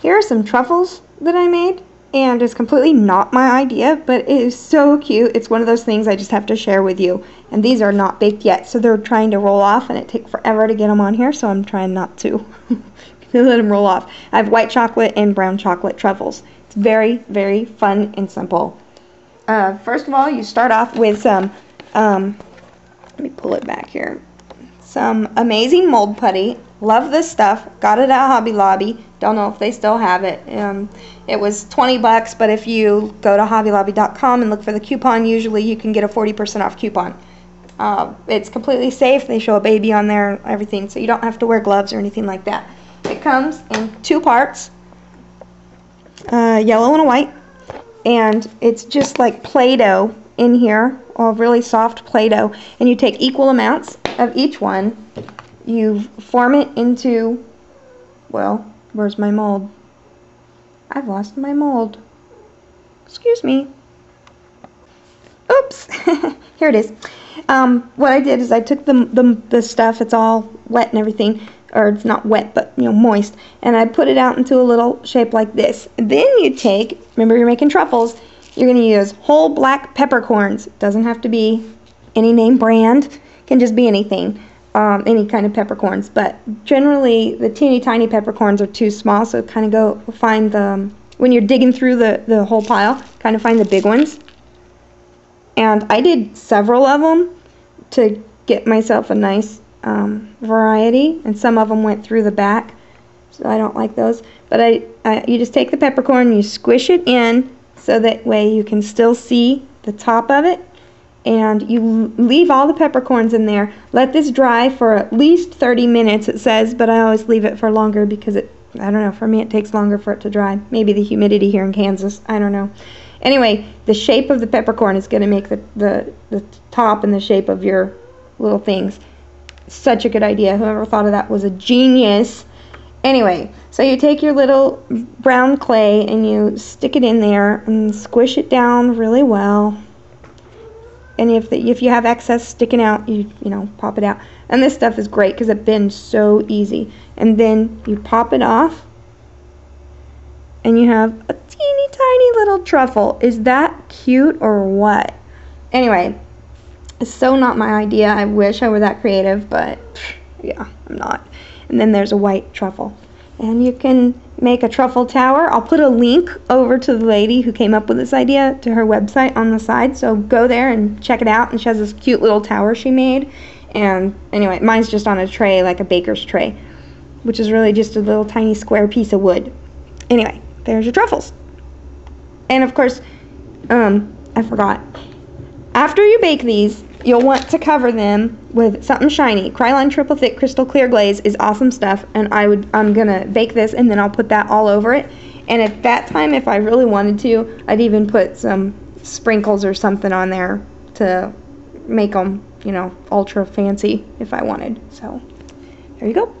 Here are some truffles that I made, and it's completely not my idea, but it is so cute. It's one of those things I just have to share with you. And these are not baked yet, so they're trying to roll off, and it takes forever to get them on here, so I'm trying not to. Let them roll off. I have white chocolate and brown chocolate truffles. It's very, very fun and simple. First of all, you start off with some, let me pull it back here, some amazing mold putty. Love this stuff. Got it at Hobby Lobby. Don't know if they still have it. It was 20 bucks, but if you go to hobbylobby.com and look for the coupon, usually you can get a 40% off coupon. It's completely safe. They show a baby on there and everything, so you don't have to wear gloves or anything like that. It comes in 2 parts, yellow and a white, and it's just like Play-Doh in here, or really soft Play-Doh, and you take equal amounts of each one. You form it into, well, where's my mold? I've lost my mold. Excuse me. Oops. Here it is. What I did is I took the stuff, it's all wet and everything, or it's not wet, but moist, and I put it out into a little shape like this. Then you take, remember you're making truffles, you're going to use whole black peppercorns. Doesn't have to be any name brand, can just be anything, any kind of peppercorns, but generally the teeny tiny peppercorns are too small, so kind of go find the, when you're digging through the whole pile, kind of find the big ones. And I did several of them to get myself a nice variety, and some of them went through the back, so I don't like those. But you just take the peppercorn and you squish it in so that way you can still see the top of it, and you leave all the peppercorns in there. Let this dry for at least 30 minutes, it says, but I always leave it for longer because I don't know, for me it takes longer for it to dry. Maybe the humidity here in Kansas, I don't know. Anyway, the shape of the peppercorn is going to make the top and the shape of your little things. Such a good idea. Whoever thought of that was a genius. Anyway, so you take your little brown clay and you stick it in there and squish it down really well. And if you have excess sticking out, you pop it out. And this stuff is great because it bends so easy. And then you pop it off, and you have a teeny tiny little truffle. Is that cute or what? Anyway, it's so not my idea. I wish I were that creative, but yeah, I'm not. And then there's a white truffle. And you can make a truffle tower. I'll put a link over to the lady who came up with this idea to her website on the side, so go there and check it out. And she has this cute little tower she made. And anyway, mine's just on a tray, like a baker's tray, which is really just a little tiny square piece of wood. Anyway, there's your truffles. And of course, I forgot. After you bake these, you'll want to cover them with something shiny. Krylon Triple Thick Crystal Clear Glaze is awesome stuff, and I'm gonna bake this and then I'll put that all over it. And at that time, if I really wanted to, I'd even put some sprinkles or something on there to make them, ultra fancy if I wanted. So there you go.